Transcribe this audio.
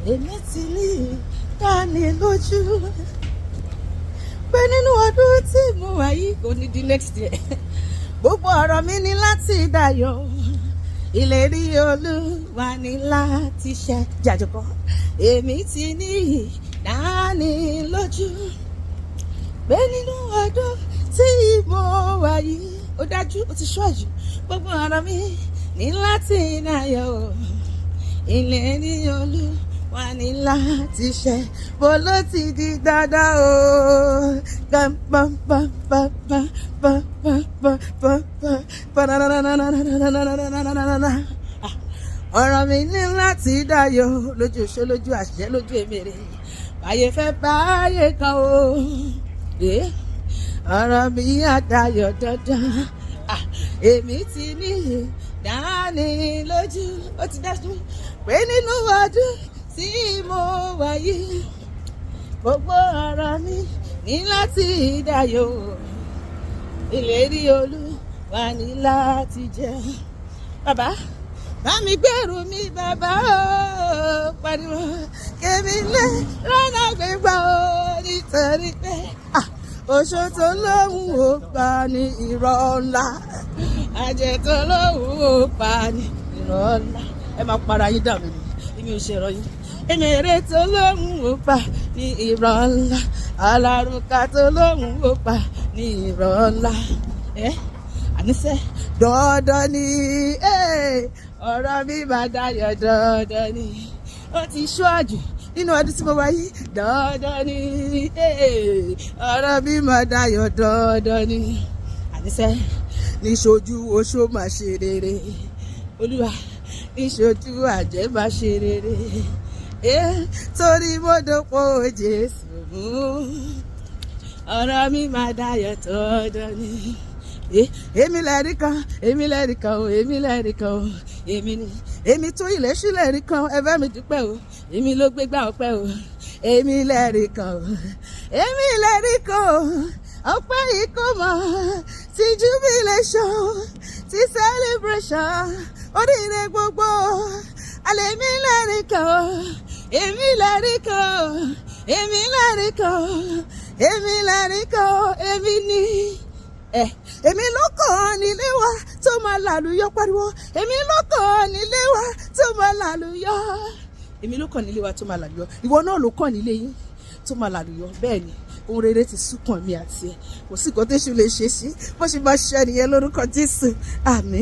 èmi ti ní ìdánilójú pé nínú ọdún tí mo wà yìí kò ní di next year gbogbo ọ̀rọ̀ mi ní láti dayọ̀ ìlérí Olúwa ní láti ṣẹ jàjọkọ èmi ti ní ìdánilójú pé nínú ọdún tí mo wà yìí ó dájú ó ti ṣọ́ọ̀jù gbogbo ọ̀rọ̀ mi ní láti dayọ̀ ìlérí Olúwa ní láti ṣẹ bó ló ti di dandan o ọ̀rọ̀ mi ní láti dayọ̀ lójú oṣó lójú àṣẹ lójú èmèrè báyé fẹ́ báyé kan o ọ̀rọ̀ mi àdayọ̀ dandan èmi ti ní ìdánilójú ó ti dá sí pé nínú ọdún tí mo wà yìí gbogbo ọ̀rọ̀ mi ní láti dayọ̀ ìlérí Olúwa ní láti jẹ́ bàbá bá mi gbèrú mi bàbá o pariwo kèmí lé lọ́nà gbígbà o nítorí pé oṣó tó lóhùn ó pa ní irọ́ ńlá àjẹ́ tó lóhùn ó pa ní irọ́ ńlá ẹ máa para yín dà mí ni èmi ò ṣe ẹ̀rọ yín èmèrè tó lóhùn ó pa ní irọ́ ńlá alárùkà tó lóhùn ó pa ní irọ́ ńlá àníṣe dandan ni ọ̀rọ̀ mi máa dayọ̀ dandan ni ó ti ṣọ́ọ̀jù nínú ọdún tí mo wá yìí dandan ni ọ̀rọ̀ mi máa dayọ̀ dandan ni àníṣe níṣojú oṣó máa ṣe rere Olúwa níṣojú àjẹ́ máa ṣe rere torí mo dọ́pọ̀ Jésù mú ọ̀rọ̀ mi máa dayọ̀ dandan ni èmi lẹ́rìí kan èmi lẹ́rìí kan o èmi lẹ́rìí kan o èmi ni èmi tún ilẹ̀ sílẹ̀ rí kan ẹ bá mi dúpẹ́ o èmi ló gbégbá ọpẹ́ o èmi lẹ́rìí kan o èmi lẹ́rìí kan o ọpẹ́ yìí kò mọ̀ ti jubilation ti celebration oríire gbogbo alẹ́ mi lẹ́rìí kan o èmi lẹ́rìí kan o èmi lẹ́rìí kan o èmi lẹ́rìí kan o èmi ni èmi ló kàn nílé wa tó máa làlùyọ pariwo èmi ló kàn nílé wa tó máa làlùyọ èmi ló kàn nílé wa tó máa làlùyọ ìwọ náà ló kàn nílé yín tó máa làlùyọ bẹ́ẹ̀ ni ohun rere ti súnkàn mi àti ẹ kò sí nǹkan tó ṣe lè ṣe sí bó ṣe máa ṣe nìyẹn lórúkọ Jésù àmín.